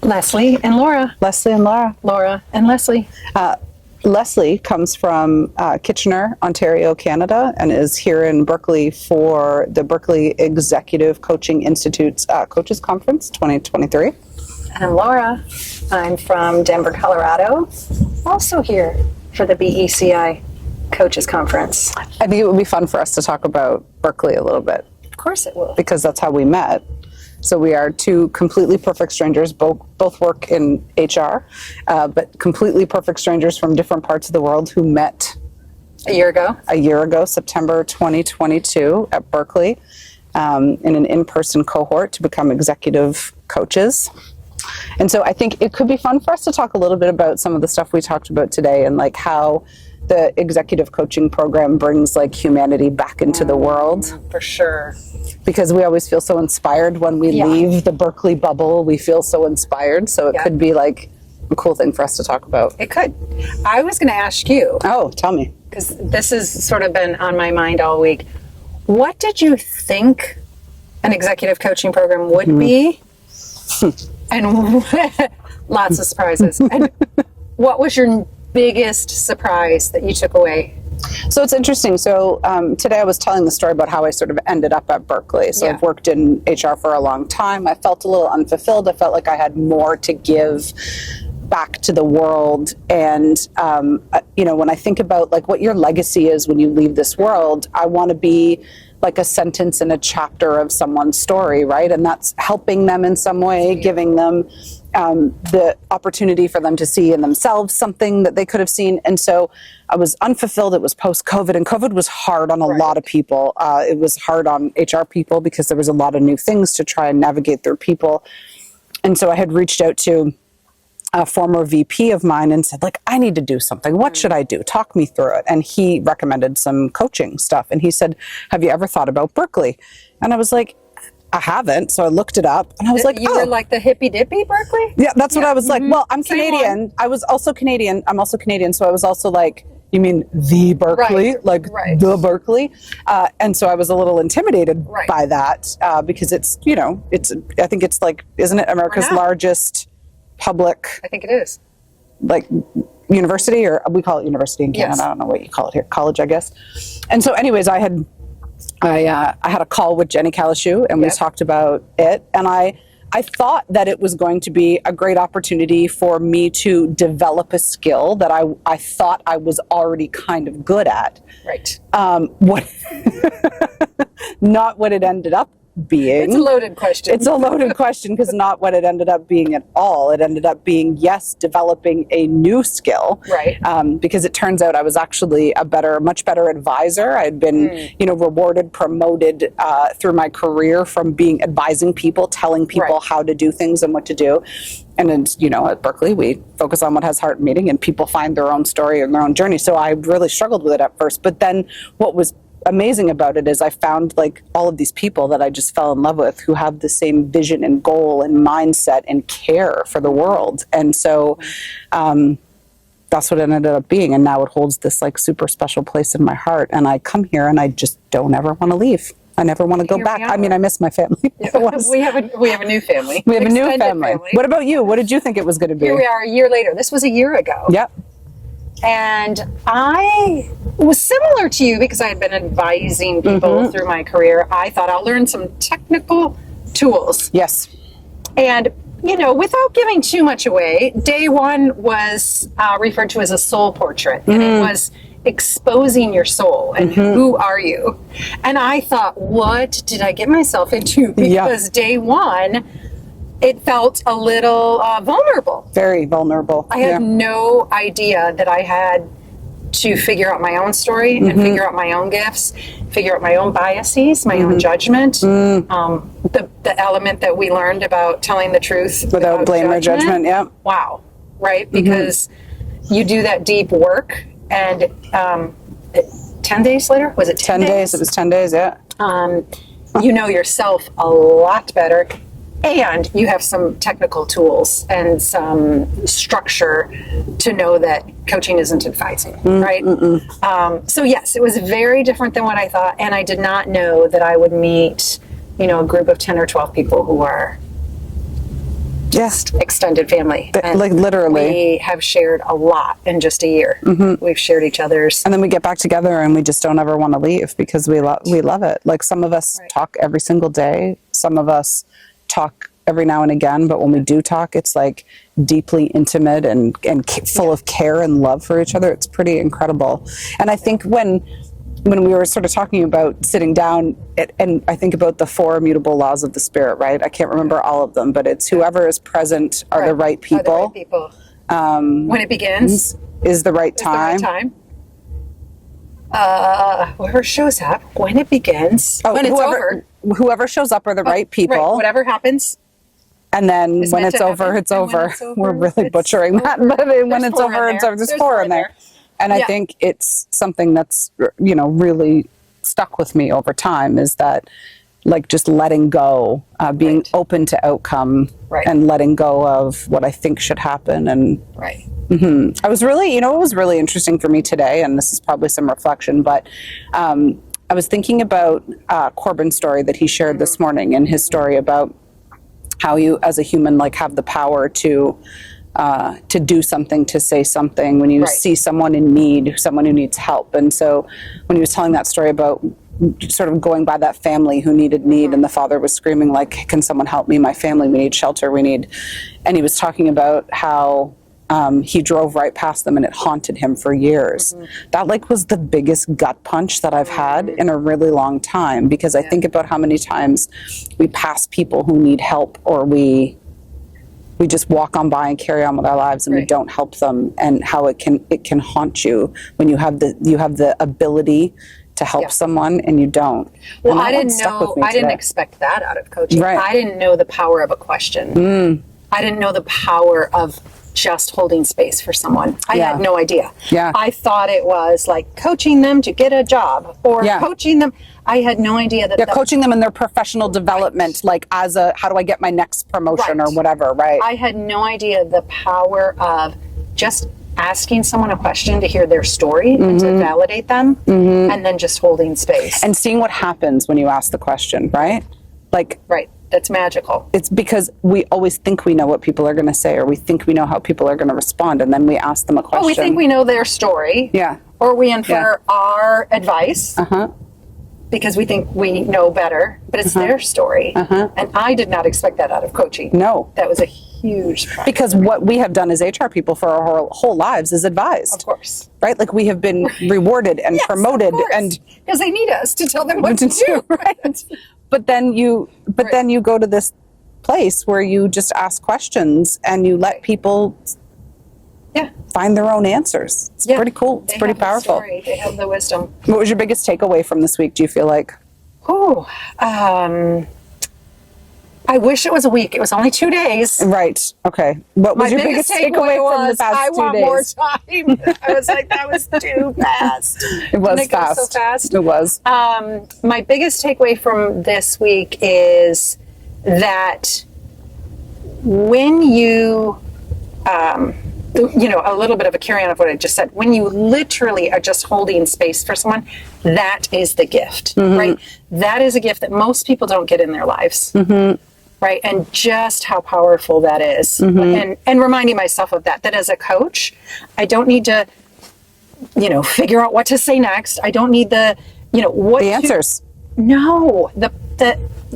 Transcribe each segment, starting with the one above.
Leslie and Laura. Leslie and Laura. Laura and Leslie. Leslie comes from Kitchener, Ontario, Canada, and is here in Berkeley for the Berkeley Executive Coaching Institute's Coaches Conference 2023. And Laura, I'm from Denver, Colorado, also here for the BECI Coaches Conference. I think it would be fun for us to talk about Berkeley a little bit. Of course it will. Because that's how we met. So we are two completely perfect strangers, both work in HR, but completely perfect strangers from different parts of the world who met a year ago, September 2022 at Berkeley, in an in-person cohort to become executive coaches. And so I think it could be fun for us to talk a little bit about some of the stuff we talked about today and like how the executive coaching program brings like humanity back into the world. For sure. Because we always feel so inspired when we leave the Berkeley bubble. We feel so inspired. So it could be like a cool thing for us to talk about. It could. I was going to ask you. Oh, tell me. Because this has sort of been on my mind all week. What did you think an executive coaching program would be? And lots of surprises. And what was your biggest surprise that you took away? So it's interesting. So today I was telling the story about how I sort of ended up at Berkeley. So I've worked in HR for a long time. I felt a little unfulfilled. I felt like I had more to give back to the world. And, when I think about like what your legacy is when you leave this world, I want to be like a sentence in a chapter of someone's story, right? And that's helping them in some way, giving them the opportunity for them to see in themselves something that they could have seen. And so I was unfulfilled. It was post-COVID, and COVID was hard on a lot of people. It was hard on HR people because there was a lot of new things to try and navigate through people. And so I had reached out to a former VP of mine and said, like, I need to do something. What should I do? Talk me through it. And he recommended some coaching stuff. And he said, have you ever thought about Berkeley? And I was like, I haven't. So I looked it up and I was like, you were like the hippy dippy Berkeley? Yeah, that's what I was like. Well, I'm Canadian. I was also Canadian. I'm also Canadian. So I was also like, you mean the Berkeley? The Berkeley? And so I was a little intimidated by that because it's, I think it's like, isn't it America's largest public? I think it is. Like university, or we call it university in Canada. Yes. I don't know what you call it here. College, I guess. And so anyways, I had a call with Jenny Kalashu and we talked about it. And I thought that it was going to be a great opportunity for me to develop a skill that I thought I was already kind of good at. Right. Not what it ended up being. It's a loaded question. It's a loaded question because not what it ended up being at all. It ended up being, yes, developing a new skill. Right. Because it turns out I was actually much better advisor. I had been, rewarded, promoted through my career from advising people, telling people how to do things and what to do. And then, at Berkeley, we focus on what has heart meaning and people find their own story and their own journey. So I really struggled with it at first. But then what was amazing about it is I found like all of these people that I just fell in love with who have the same vision and goal and mindset and care for the world. And so that's what it ended up being. And now it holds this like super special place in my heart. And I come here and I just don't ever want to leave. I never want to go back. I mean, I miss my family. We have a new family. We have a new family. What about you? What did you think it was going to be? Here we are a year later. This was a year ago. Yep. And I was similar to you because I had been advising people through my career. I thought I'll learn some technical tools. Yes. And, without giving too much away, day one was referred to as a soul portrait. And it was exposing your soul and who are you? And I thought, what did I get myself into? Because day one, it felt a little vulnerable. Very vulnerable. I had no idea that I had to figure out my own story and figure out my own gifts, figure out my own biases, my own judgment. The element that we learned about telling the truth without blame or judgment. Yeah. Wow. Right? Because you do that deep work and 10 days later, was it 10 days? It was 10 days, yeah. You know yourself a lot better. And you have some technical tools and some structure to know that coaching isn't advising, right? So yes, it was very different than what I thought. And I did not know that I would meet, a group of 10 or 12 people who are just extended family. And like literally. we have shared a lot in just a year. We've shared each other's. And then we get back together and we just don't ever want to leave because we love it. Like some of us talk every single day. Some of us talk every now and again, but when we do talk, it's like deeply intimate and full of care and love for each other. It's pretty incredible. And I think when we were sort of talking about sitting down, and I think about the 4 immutable laws of the Spirit, right? I can't remember all of them, but it's whoever is present are the right people. Are the right people. When it begins is the right time. The right time. Whoever shows up, when it begins, when it's over. Whoever shows up are the right people. Right. Whatever happens. And then when it's over, it's over. We're really butchering that. But when it's over, it's over. There's 4 in there. And I think it's something that's, really stuck with me over time is that, like, just letting go, being open to outcome and letting go of what I think should happen. And I was really, it was really interesting for me today, and this is probably some reflection, but I was thinking about Corbin's story that he shared this morning, and his story about how you as a human like have the power to do something, to say something when you see someone in need, someone who needs help. And so when he was telling that story about sort of going by that family who needed need, and the father was screaming like, can someone help me? My family, we need shelter, and he was talking about how he drove right past them and it haunted him for years. That like was the biggest gut punch that I've had in a really long time, because I think about how many times we pass people who need help, or we just walk on by and carry on with our lives and we don't help them, and how it can haunt you when you have the ability to help someone and you don't. Well, I didn't expect that out of coaching. I didn't know the power of a question. I didn't know the power of just holding space for someone. I had no idea. I thought it was like coaching them to get a job, or coaching them. I had no idea that coaching them in their professional development, like as how do I get my next promotion or whatever, right? I had no idea the power of just asking someone a question to hear their story and to validate them, and then just holding space. And seeing what happens when you ask the question, right? Like, that's magical. It's because we always think we know what people are going to say, or we think we know how people are going to respond, and then we ask them a question. Oh, we think we know their story. Or we infer our advice. Because we think we know better, but it's their story. And I did not expect that out of coaching. No. That was a huge problem. Because what we have done as HR people for our whole lives is advised. Of course. Right? Like we have been rewarded and promoted. And because they need us to tell them what to do. Right? But then you go to this place where you just ask questions and you let people find their own answers. It's pretty cool. It's pretty powerful. They have the wisdom. What was your biggest takeaway from this week, do you feel like? I wish it was a week. It was only 2 days. Right. Okay. What was your biggest takeaway from the past 2 days? I want more time. I was like, that was too fast. It was Didn't it go so fast? It was. My biggest takeaway from this week is that when you, a little bit of a carry on of what I just said, when you literally are just holding space for someone, that is the gift, right? That is a gift that most people don't get in their lives. Right. And just how powerful that is. And reminding myself of that as a coach, I don't need to, figure out what to say next. I don't need the answers. No,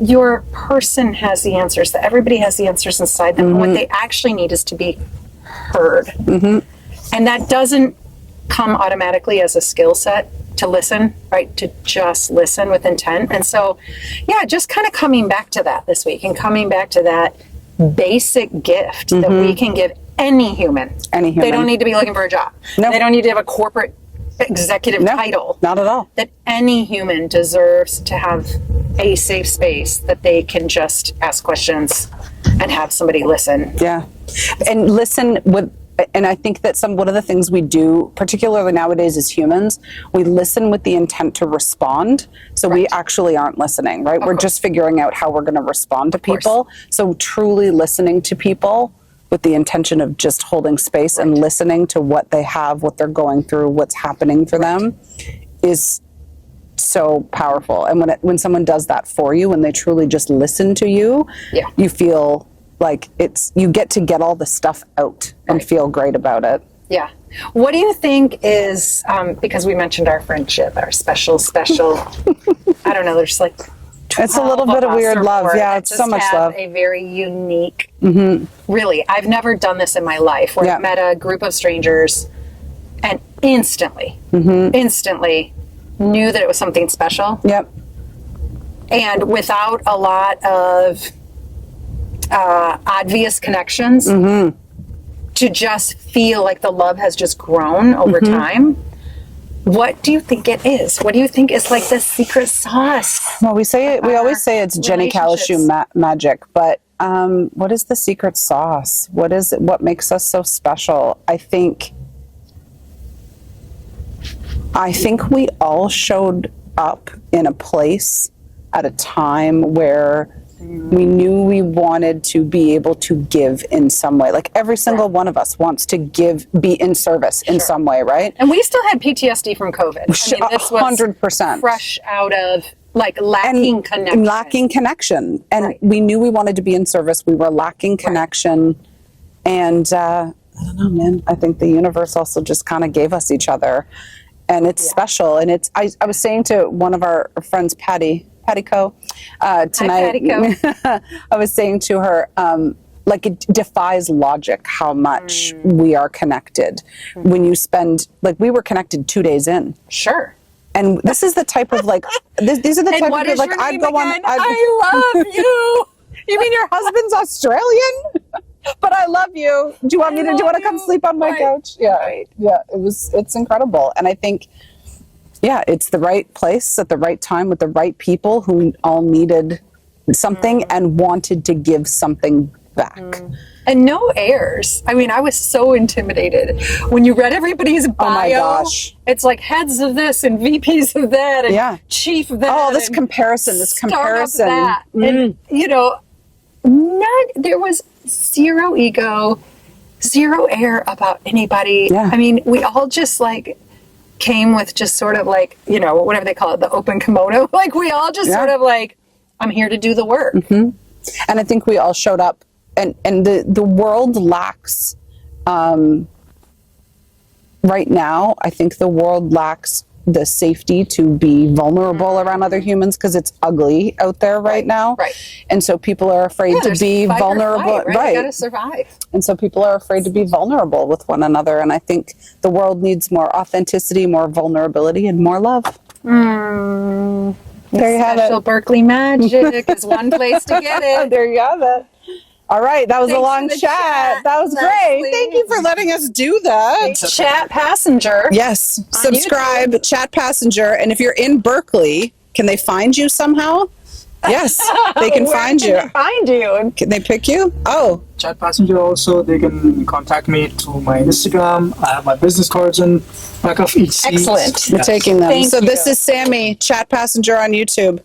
your person has the answers, that everybody has the answers inside them. And what they actually need is to be heard. And that doesn't come automatically as a skill set, to listen, right? To just listen with intent. And so, just kind of coming back to that this week, and coming back to that basic gift that we can give any human. They don't need to be looking for a job. No. They don't need to have a corporate executive title. Not at all. That any human deserves to have a safe space that they can just ask questions and have somebody listen. And listen with. And I think that one of the things we do, particularly nowadays as humans, we listen with the intent to respond. So we actually aren't listening, right? We're just figuring out how we're going to respond to people. So truly listening to people with the intention of just holding space and listening to what they have, what they're going through, what's happening for them is so powerful. And when someone does that for you, when they truly just listen to you, you feel like you get to get all the stuff out and feel great about it. Yeah. What do you think is, because we mentioned our friendship, our special, I don't know, there's like It's a little bit of weird love. Yeah, it's so much love. A very unique, really, I've never done this in my life where I've met a group of strangers and instantly knew that it was something special. Yep. And without a lot of obvious connections, to just feel like the love has just grown over time. What do you think it is? What do you think is like the secret sauce? Well, we always say it's Jenny Calashue magic, but what is the secret sauce? What is it? What makes us so special? I think we all showed up in a place at a time where we knew we wanted to be able to give in some way. Like every single one of us wants to be in service in some way, right? And we still had PTSD from COVID. I mean, this was 100%. fresh out of like lacking connection. Lacking connection. And we knew we wanted to be in service. We were lacking connection. And I don't know, man. I think the universe also just kind of gave us each other. And it's special. And I was saying to one of our friends, Patty Co, tonight. Hi, I was saying to her, like it defies logic how much we are connected. When you spend, like we were connected 2 days in. Sure. And this is the type of like, these are the type of people like I'd go on. I love you. You mean your husband's Australian? But I love you. Do you want me to? Do you want to come sleep on my couch? Yeah, yeah. It's incredible, and I think. Yeah, it's the right place at the right time with the right people who all needed something and wanted to give something back. And no airs. I mean, I was so intimidated. When you read everybody's bio, oh my gosh. It's like heads of this and VPs of that and chief of that. Oh, this comparison. That. And, you know, there was zero ego, zero air about anybody. Yeah. I mean, we all just like came with just sort of like, you know, whatever they call it, the open kimono. Like we all just sort of like, I'm here to do the work. And I think we all showed up and the world lacks, right now, I think the world lacks the safety to be vulnerable around other humans because it's ugly out there right now. Right. And so people are afraid to be vulnerable. Right. You gotta survive. And so people are afraid to be vulnerable with one another. And I think the world needs more authenticity, more vulnerability, and more love. There you have it. Special Berkeley magic is one place to get it. There you have it. All right, that was a long chat. That was great. Thank you for letting us do that. Chat Passenger. Yes, subscribe, Chat Passenger. And if you're in Berkeley, can they find you somehow? Yes, they can find you. Where can they find you? Can they pick you? Oh. Chat Passenger also, they can contact me through my Instagram. I have my business cards in back of each seat. Excellent. We're taking them. Thank so you. this is Sammy, Chat Passenger on YouTube.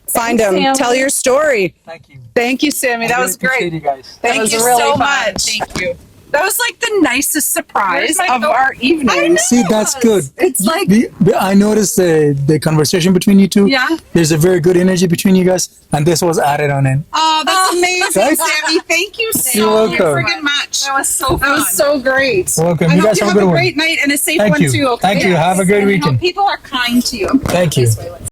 Find Thanks, him. Sammy. Tell your story. Thank you. Thank you, Sammy. That was great. Appreciate you guys. Thank you so much. Thank you. That was like the nicest surprise Where's my of our evening. See, that's good. It's like I noticed the conversation between you two. Yeah. There's a very good energy between you guys, and this was added on in. oh, that's amazing, Right? Sammy. Thank you You're so welcome. friggin' much. That was so fun. That was so great. Welcome. I You hope guys you have have a good a one. great night and a safe Thank one you. too. Okay. Thank you. Have a great And I hope weekend. people are kind to you. Thank you.